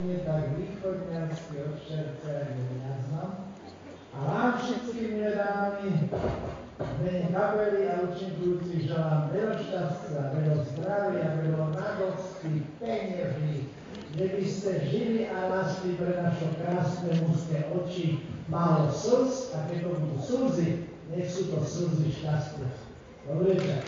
tak východňarsky od červca neznám. A vám všetkým nedámi v mene kapely a účinkujúcich želám veľa šťastia, veľa zdravia, veľa radosti, peňaží, že by ste žili a rastli pre naše krásne mužské oči, málo slz, a keď to budú slzy, nech sú to slzy šťastia. Dobrý večer.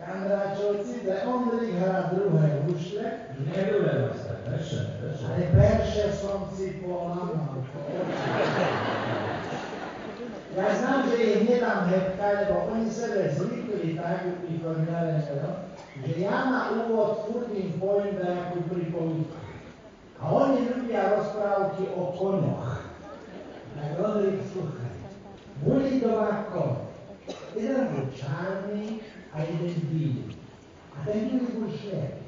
Kandráčovci, de Ondrik hrá druhé husle. Nie druhé husle, perše. Ale perše som si polámal. Ja znam, že ich nedám hebkať, lebo oni sebe zvykli tak východňare, že ja na úvod furt im poviem nejakú pripovídku. A oni ľudia rozprávky o koňoch. Tak Ondrik, sluchaj. Bulidová koň. Jeden bol čárny a jeden bílý. A ten bílý bol šlepý.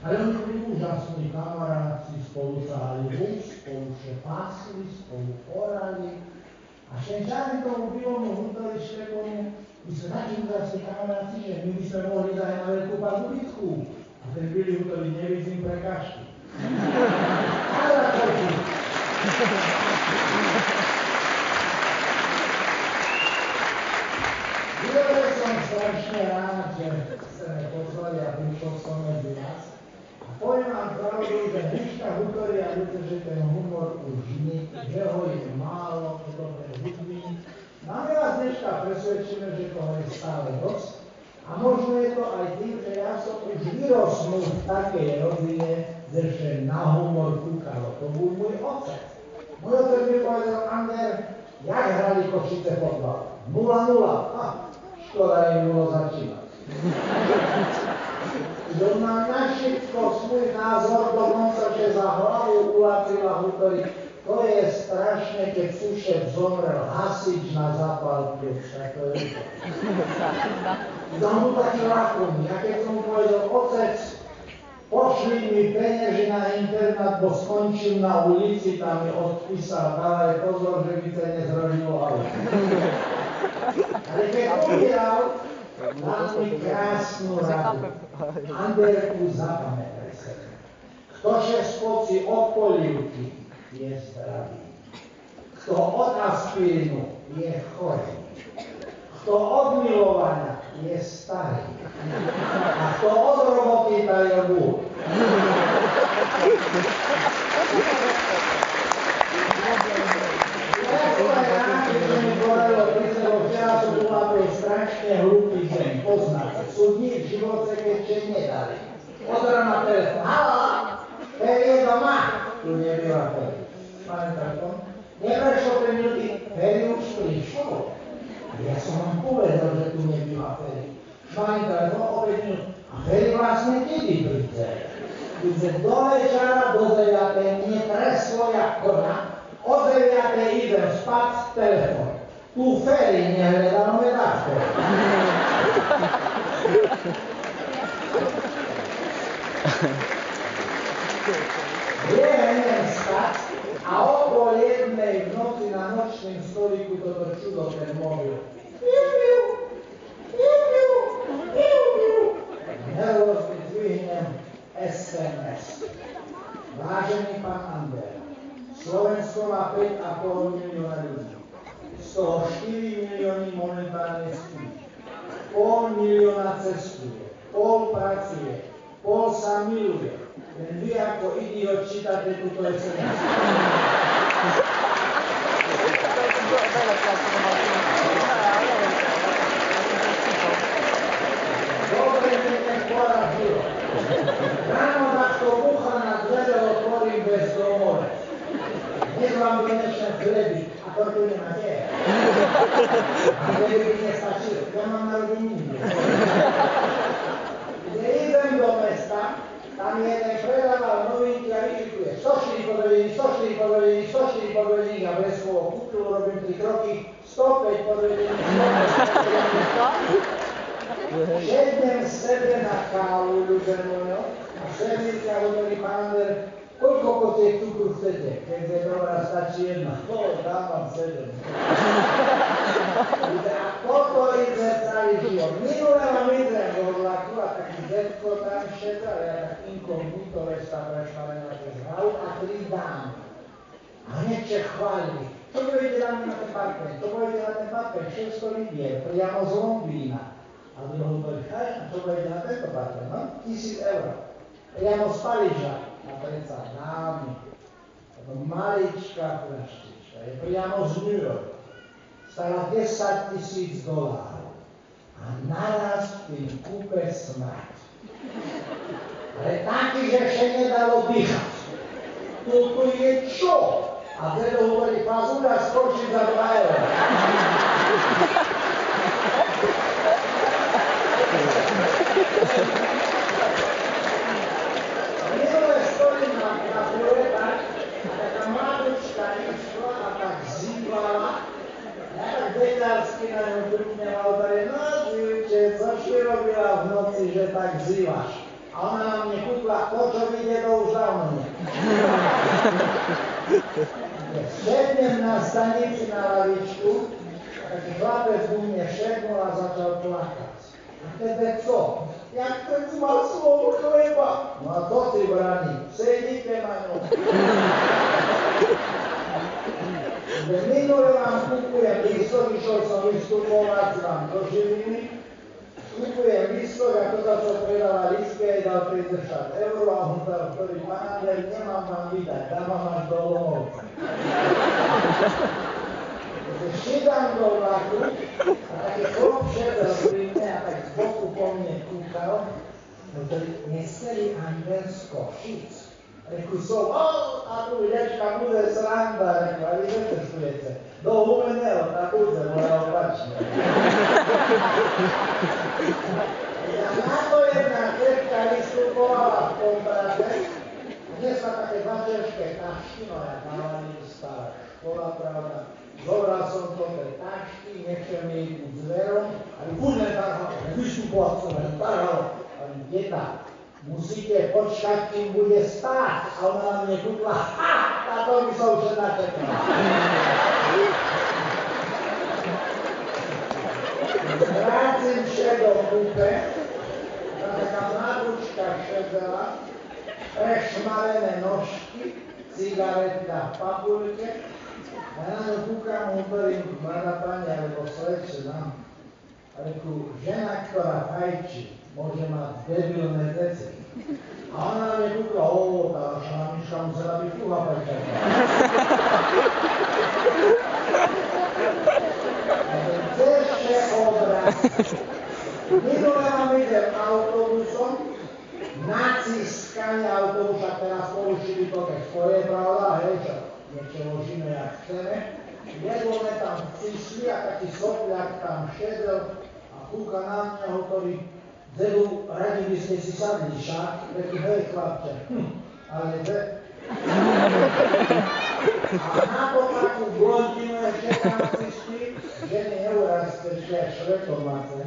Ale oni boli úžasní kamaráci, spolu sahali vúk, spolu šepásli, spolu orali. A ten čárny tomu bílomu hútali šlepomu, my sme takí úžasní kamaráci, že my by sme mohli dať na veľkú padubitku. A ten bílý hútali, nevidím prekažky. Ale na koľky. Dobre som strašne rád, že ste me pozvali a prišiel som medzi nás. A poviem vám pravdu, že dneška hutoria ľudia, že ten humor už nie, že ho je málo, že dobre hudby. No a my vás dneška presvedčíme, že toho je stále dosť. A možno je to aj tým, že ja som už vyrosnul v takej rodine, že na humor kúkalo. To bol môj otec. Môj otec mi povedal, Ander, jak hrali Košice fotbal? 0-0. Škoda im bolo začínať. Že má na všetko svoj názor, dokonca, že za hlavu ulatila hutorí. To je strašné, keď sušec zomrel hasič na zápalku. Tak to je to. Dám mu taký lakom. Ja keď som mu povedal, otec, pošli mi penieži na internát, bo skončím na ulici, tam mi odpísal, dávaj pozor, že by sa nezrodilo auto. Ale keď umieral, dal mi krásnu radu. Anderku, zapamätaj sa. Ktože spoci od polívky je zdravý. Kto od aspínu je chorý. Kto od milovania je starý. A kto od roboty daje búr. Ja som uvábil strašne hlúpy žen, poznáte. Sú dní v živote, keď čet nedali. Pozerám na telefón. Haló, Feri je doma? Tu nebyla Feri. Máme telefón? Neprešlo 3 minúty, Feri už prišlo. Ja som vám povedal, že tu nebyla Feri. Máme telefón o 5 minút. A Feri vlastne kedy príde? Príde do večera, do 9, mne treslo jak kona. O 9 idem spať, telefón. Tu Feri nehľadal medáčko. Idem spať a okolo 1 v noci na nočným stolíku toto čudo, ten mobil. Nervózny zvihnem SMS. Vážený pán Ander, Slovensko má 5,5 milióna ľudí. Z toho 4 milióny momentálne spí. 0,5 milióna cestuje, pol pracuje, pol sa miluje. Len vy ako idiot čítate túto SMS. Dobre mi ten poradilo. Ráno takto mucha na dvere otvorím bez domove. Dnes vám vynešem chleby. A to tu nemáte. A chleby by nestačilo. Ja mám narodeniny. Kde idem do mesta, tam jeden predával novinky a vyklikuje 104 podvedení, 104 podvedení a bez svojho kúpil, robím 3 kroky, 105 podvedení, 105 podvedení. Šednem sebe na kávu, ľudia mojo, a šednici a hovorí pán Ander, Koľko kotiek cukru chcete? Keď je dobrá, stačí jedna. Dávam 7. A toto ide celý život. Minule vám idem do vlaku a taký detko tam šedal, ja tak inkognito, veď sa prešla na ten zhrav a 3 dámy. A hneď chválili. Čo budete dáme na ten parken? Čo budete na ten parken? 600 libier, priamo z Londýna. A druhý hovorí, a čo budete na tento parken? No, 1000 eur. Priamo z Paríža. A predsa dámy. Toto maličká fľaštička. Je priamo z New York. Stala $10,000. A naraz v tým kúpe smrť. Ale taký, že ešte nedalo dýchať. Toto je čo? A dedo hovorí, pazúra skočí za 2 eur. Minule stojím na pole, tak, a taká mladučka išla a tak zývala. Ja tak dedársky na ňu drúbnem a hovorí, no divče, co si robila v noci, že tak zývaš? A ona na mne kúkla, to, čo vidie, to už dávno nie. Sednem na stanici na lavičku, a taký chlapec u mne šednul a začal plakať. A tebe co? Jak ten s maslom chleba? No a to si braní, sedíte na ňom. Minule vám kúpujem lístok, išiel som vystupovať vám do Žiliny. Kúpujem lístok a to za čo predala lístky aj dal 30 eur a on dal, ktorý pán Andrej, nemám vám vydať, dávam až do Lomovca. Šidám do vlaku a taký chlop šedel pri mne a tak z boku po mne kúkal, ktorý neseli Andrej z Košic. Reku som, a tu dečka bude sranda, reku, a vy netestujete. Do Humeného, tá bude, moja opačne. Na to jedna tetka vystupovala v Kombrate, dnes sa také 2 ťažké tašky, no ja dávam stará škola, pravda. Zobral som to tej tašky, nechcem jej ísť s verom, ale budeme tarhal, vystupovať som len tarhal, ale deta. Musíte počkať, kým bude stáť. A ona na mne kúkla, táto by som už načekala. Vrátim do kúpe, tá taká mladúčka šedela, prešmarené nožky, cigaretka v papuľke. A ja na ňu kúkam, hovorím, mladá pani, alebo slečna, reku, žena, ktorá fajčí, môže mať debilné veci. A ona na mne kúkla, tá vaša mamička musela byť fúha pajčaka. Cešie obraz. Minule vám idem autobusom, naciskanie autobusa, teraz porušili to, keď to je pravda, hej, čo niečo možíme, jak chceme. Jedlome tam prišli a taký sopliak tam šedel a kúka na mňa, hovorí, Dedu, radi by ste si sadli šak, taký hej chlapče, ale a na to takú blondinu ešte tam prišli, ženy neurazte, ešte aj šreto máte,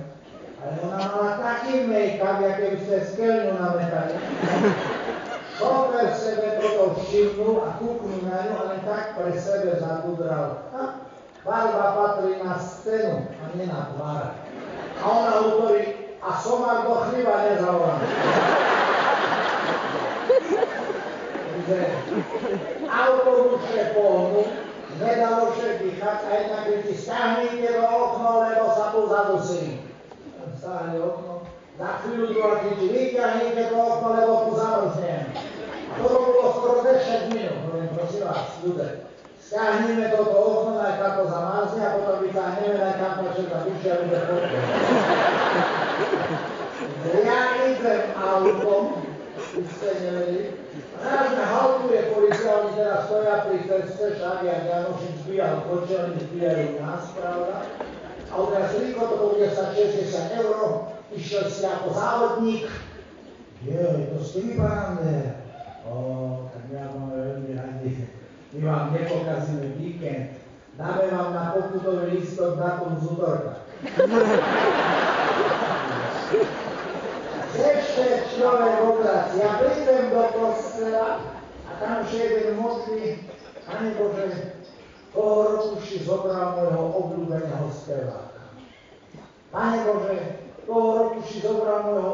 ale ona mala taký make-up, jak keby ste skelňu nametali. Šofer sebe toto všimnul a kúknul na ňu, ale tak pre sebe zakudral. Farba patrí na scénu a nie na tvár. A ona hovorí, a somar do chliva nezavolám. Autobus je polnú, nedalo še dýchať a jednak ryti, stiahnite do okno, lebo sa tu zadusím. Stáhli okno, za chvíľu druhá ryti, vyťahnite do okno, lebo tu zamrznem. A toto bolo skoro 10 minút, hovorím, prosím vás, ľudia. Stiahneme toto okno, naj táto zamrzne a potom vyťahneme, naj tam počet za duši a ľudia potrebuje. Ja idem autom, už ste nevedeli, a naraz me haltuje policia, oni teraz stoja pri ceste, však jak Janošič zbíjal koče, oni zbíjajú nás, pravda? A u nás rýchlo to bude sa 60 €, išiel si ako závodník. Jej, to ste vy, pánne. Tak ja máme veľmi radi. My vám nepokazíme víkend. Dáme vám na pokutový lístok datum z útorka. Ešte človek obraz. Ja prídem do kostela a tam už jeden modlí, Pane Bože, toho roku si zobral môjho obľúbeného speváka. Pane Bože, toho roku si zobral môjho